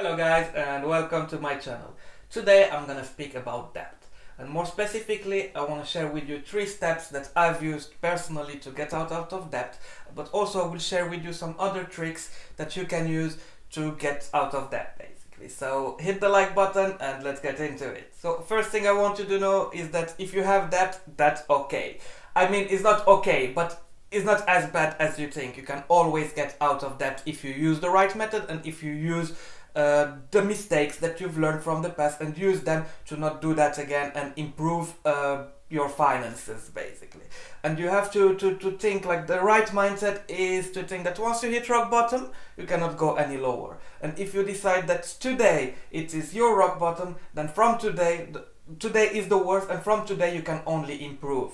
Hello guys and welcome to my channel. Today I'm gonna speak about debt, and more specifically I want to share with you 3 steps that I've used personally to get out of debt, but also I will share with you some other tricks that you can use to get out of debt basically. So hit the like button and let's get into it. So first thing I want you to know is that if you have debt, that's okay. I mean, it's not okay, but it's not as bad as you think. You can always get out of debt if you use the right method and if you use the mistakes that you've learned from the past and use them to not do that again and improve your finances basically. And you have to think, like, the right mindset is to think that once you hit rock bottom you cannot go any lower, and if you decide that today it is your rock bottom, then from today is the worst, and from today you can only improve.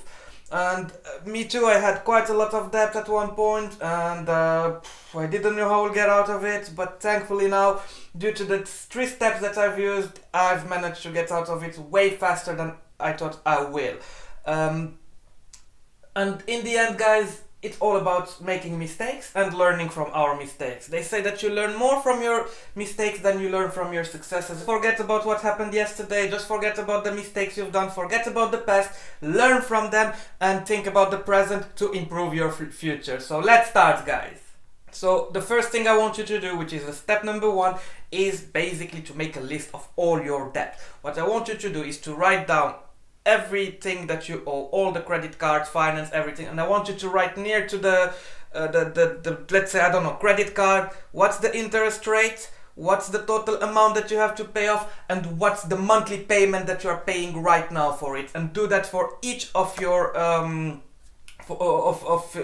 And me too, I had quite a lot of debt at one point, and I didn't know how I'll get out of it, but thankfully now, due to the 3 steps that I've used, I've managed to get out of it way faster than I thought I will. And in the end, guys, it's all about making mistakes and learning from our mistakes. They say that you learn more from your mistakes than you learn from your successes. Forget about what happened yesterday, just forget about the mistakes you've done, forget about the past, learn from them and think about the present to improve your future. So let's start, guys. So the first thing I want you to do, which is the step number 1, is basically to make a list of all your debt. What I want you to do is to write down everything that you owe, all the credit cards, finance, everything, and I want you to write near to the let's say, I don't know, credit card, what's the interest rate, what's the total amount that you have to pay off, and what's the monthly payment that you are paying right now for it. And do that for each of your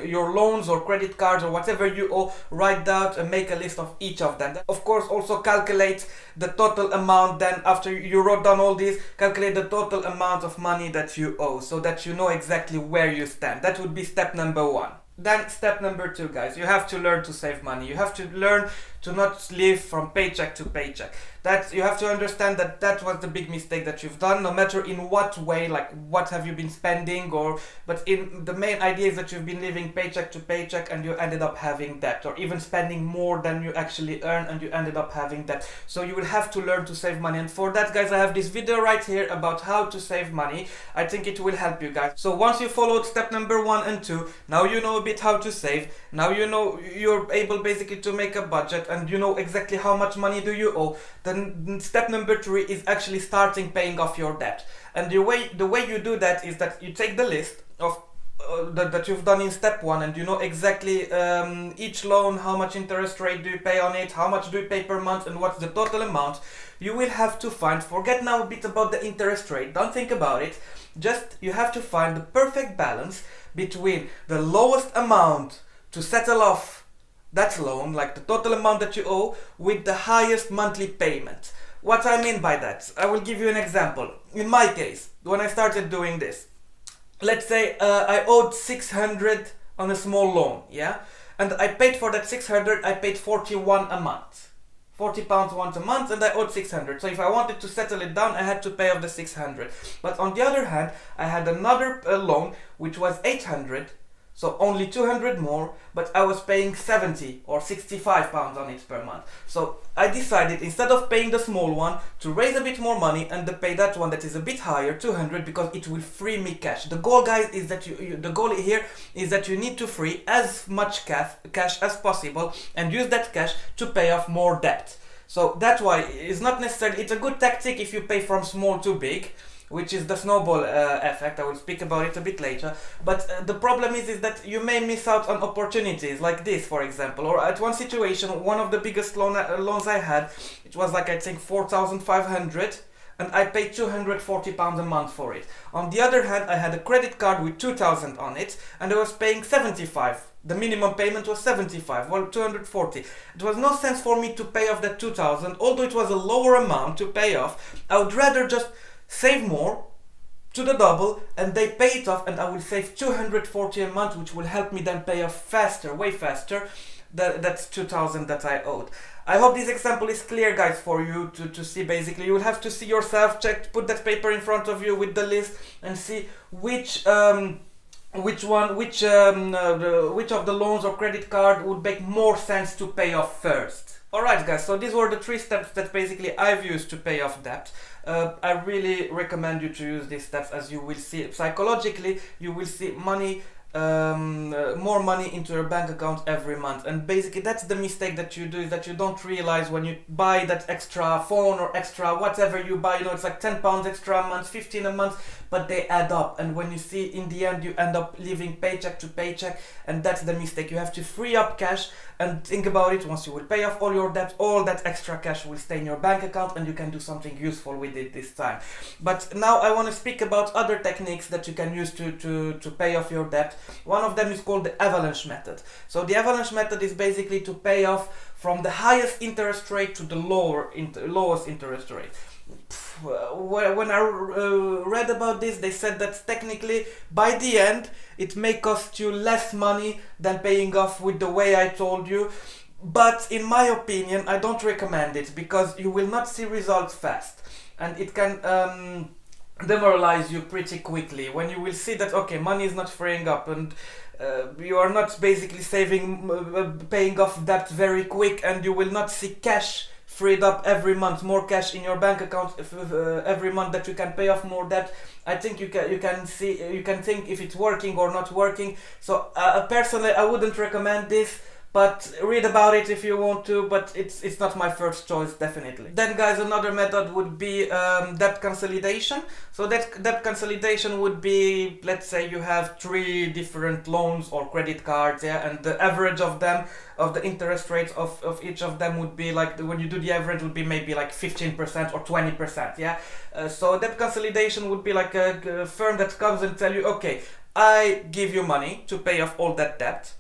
your loans or credit cards or whatever you owe. Write down and make a list of each of them. Of course, also calculate the total amount. Then after you wrote down all these, calculate the total amount of money that you owe, so that you know exactly where you stand. That would be step number 1. Then step number 2, guys, you have to learn to save money. You have to learn to not live from paycheck to paycheck. That you have to understand that that was the big mistake that you've done, no matter in what way, like what have you been spending, but in the main idea is that you've been living paycheck to paycheck and you ended up having debt, or even spending more than you actually earn and you ended up having debt. So you will have to learn to save money, and for that, guys, I have this video right here about how to save money. I think it will help you guys. So once you followed step number 1 and 2, now you know a bit how to save. Now you know you're able basically to make a budget and you know exactly how much money do you owe. Then step number 3 is actually starting paying off your debt. And the way you do that is that you take the list of that you've done in step 1, and you know exactly each loan, how much interest rate do you pay on it, how much do you pay per month, and what's the total amount. You will have to find, forget now a bit about the interest rate, don't think about it, just you have to find the perfect balance between the lowest amount to settle off that loan, like the total amount that you owe, with the highest monthly payment. What I mean by that, I will give you an example. In my case, when I started doing this, let's say I owed 600 on a small loan, yeah? And I paid for that 600, I paid 41 a month. 40 pounds once a month, and I owed 600. So if I wanted to settle it down, I had to pay off the 600. But on the other hand, I had another loan which was 800, so only 200 more, but I was paying 70 or 65 pounds on it per month. So I decided, instead of paying the small one, to raise a bit more money and to pay that one that is a bit higher, 200, because it will free me cash. The goal, guys, is that the goal here is that you need to free as much cash as possible and use that cash to pay off more debt. So that's why it's not necessarily, it's a good tactic if you pay from small to big, which is the snowball effect. I will speak about it a bit later. But the problem is that you may miss out on opportunities like this, for example. Or at one situation, one of the biggest loans I had, it was like, I think, 4,500, and I paid 240 pounds a month for it. On the other hand, I had a credit card with 2,000 on it, and I was paying 75. The minimum payment was 75, well, 240. It was no sense for me to pay off that 2,000, although it was a lower amount to pay off. I would rather just save more to the double and they pay it off, and I will save 240 a month, which will help me then pay off faster, way faster. That's 2,000 that I owed. I hope this example is clear, guys, for you to see. Basically, you will have to see yourself, put that paper in front of you with the list and see which which of the loans or credit card would make more sense to pay off first. Alright guys, so these were the 3 steps that basically I've used to pay off debt. I really recommend you to use these steps, as you will see psychologically, you will see money, more money into your bank account every month. And basically that's the mistake that you do, is that you don't realize when you buy that extra phone or extra whatever you buy, you know, it's like £10 extra a month, 15 a month, but they add up, and when you see in the end you end up living paycheck to paycheck, and that's the mistake. You have to free up cash, and think about it, once you will pay off all your debt, all that extra cash will stay in your bank account and you can do something useful with it this time. But now I want to speak about other techniques that you can use to pay off your debt. One of them is called the avalanche method. So the avalanche method is basically to pay off from the highest interest rate to the lowest interest rate. When I read about this, they said that technically by the end it may cost you less money than paying off with the way I told you, but in my opinion I don't recommend it, because you will not see results fast, and it can demoralize you pretty quickly when you will see that okay, money is not freeing up, and you are not basically paying off debt very quick, and you will not see cash freed up every month, more cash in your bank account every month that you can pay off more debt. I think you can think if it's working or not working. So personally I wouldn't recommend this, but read about it if you want to, but it's not my first choice, definitely. Then guys, another method would be debt consolidation. So that debt consolidation would be, let's say you have 3 different loans or credit cards, yeah, and the average of them, of the interest rates of each of them would be like, when you do the average, would be maybe like 15% or 20%, yeah. So debt consolidation would be like a firm that comes and tell you, okay, I give you money to pay off all that debt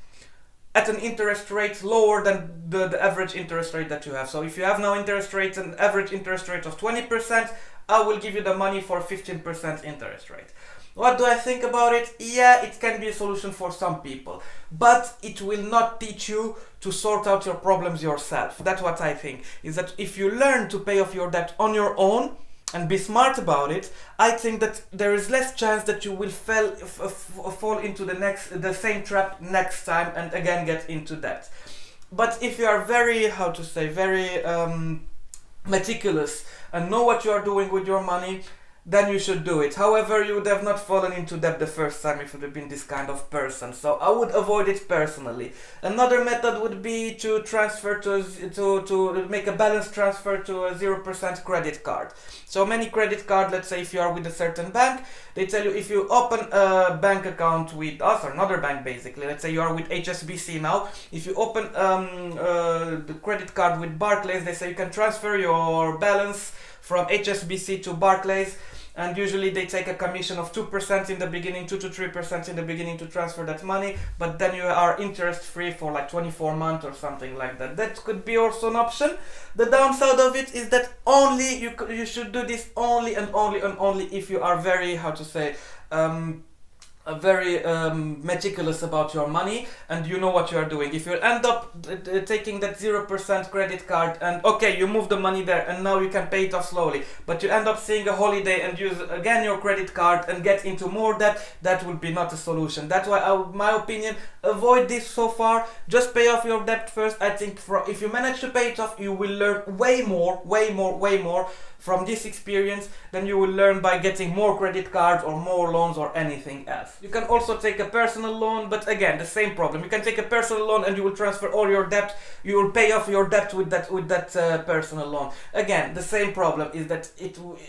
at an interest rate lower than the average interest rate that you have. So if you have now interest rates, an average interest rate of 20%, I will give you the money for 15% interest rate. What do I think about it? Yeah, it can be a solution for some people, but it will not teach you to sort out your problems yourself. That's what I think, is that if you learn to pay off your debt on your own and be smart about it, I think that there is less chance that you will fall into the same trap next time and again get into debt. But if you are very, very meticulous and know what you are doing with your money, then you should do it. However, you would have not fallen into debt the first time if you would have been this kind of person. So I would avoid it personally. Another method would be to transfer to make a balance transfer to a 0% credit card. So many credit cards, let's say if you are with a certain bank, they tell you if you open a bank account with us or another bank, basically, let's say you are with HSBC now, if you open the credit card with Barclays, they say you can transfer your balance from HSBC to Barclays, and usually they take a commission of 2% in the beginning, 2 to 3% in the beginning to transfer that money, but then you are interest free for like 24 months or something like that. That could be also an option. The downside of it is that only you should do this only and only if you are very, very meticulous about your money and you know what you are doing. If you end up taking that 0% credit card and okay, you move the money there and now you can pay it off slowly, but you end up seeing a holiday and use again your credit card and get into more debt, that will be not a solution. That's why my opinion, avoid this so far. Just pay off your debt first. I think if you manage to pay it off, you will learn way more from this experience than you will learn by getting more credit cards or more loans or anything else. You can also take a personal loan, but again, the same problem. You can take a personal loan and you will transfer all your debt. You will pay off your debt with that personal loan. Again, the same problem is that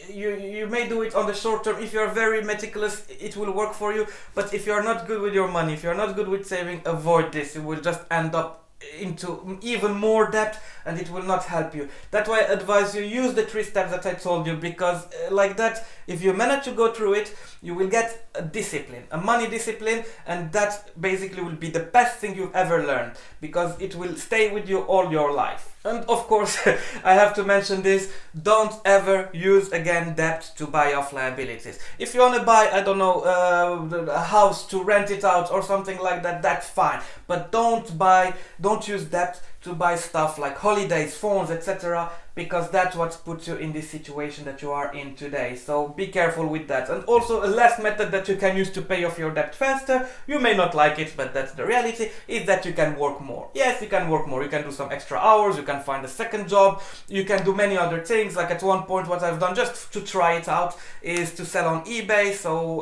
you may do it on the short term. If you are very meticulous, it will work for you. But if you are not good with your money, if you are not good with saving, avoid this. You will just end up into even more debt and it will not help you. That's why I advise you use the 3 steps that I told you, because like that, if you manage to go through it, you will get a discipline, a money discipline, and that basically will be the best thing you've ever learned, because it will stay with you all your life. And of course, I have to mention this, don't ever use again debt to buy off liabilities. If you want to buy, I don't know, a house to rent it out or something like that, that's fine. But don't use debt to buy stuff like holidays, phones, etc., because that's what puts you in this situation that you are in today. So be careful with that. And also, a last method that you can use to pay off your debt faster, you may not like it, but that's the reality, is that you can work more. Yes, you can work more. You can do some extra hours, you can find a second job, you can do many other things. Like at one point, what I've done just to try it out is to sell on eBay.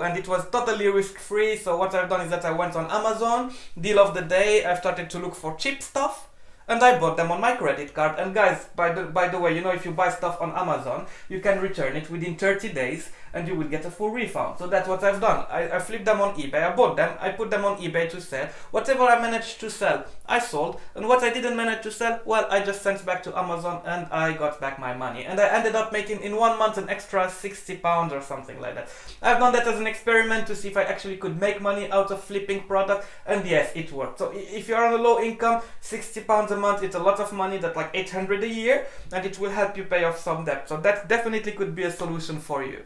And it was totally risk-free. So what I've done is that I went on Amazon, deal of the day, I've started to look for cheap stuff, and I bought them on my credit card. And guys, by the way, you know, if you buy stuff on Amazon, you can return it within 30 days and you will get a full refund. So that's what I've done. I flipped them on eBay, I bought them, I put them on eBay to sell. Whatever I managed to sell, I sold. And what I didn't manage to sell, well, I just sent back to Amazon and I got back my money. And I ended up making in 1 month an extra £60 or something like that. I've done that as an experiment to see if I actually could make money out of flipping product. And yes, it worked. So if you're on a low income, £60 a month, it's a lot of money. That's like 800 a year, and it will help you pay off some debt. So that definitely could be a solution for you.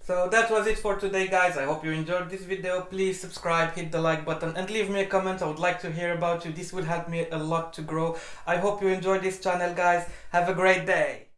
So that was it for today, guys. I hope you enjoyed this video. Please subscribe, hit the like button, and leave me a comment. I would like to hear about you. This will help me a lot to grow. I hope you enjoyed this channel, guys. Have a great day.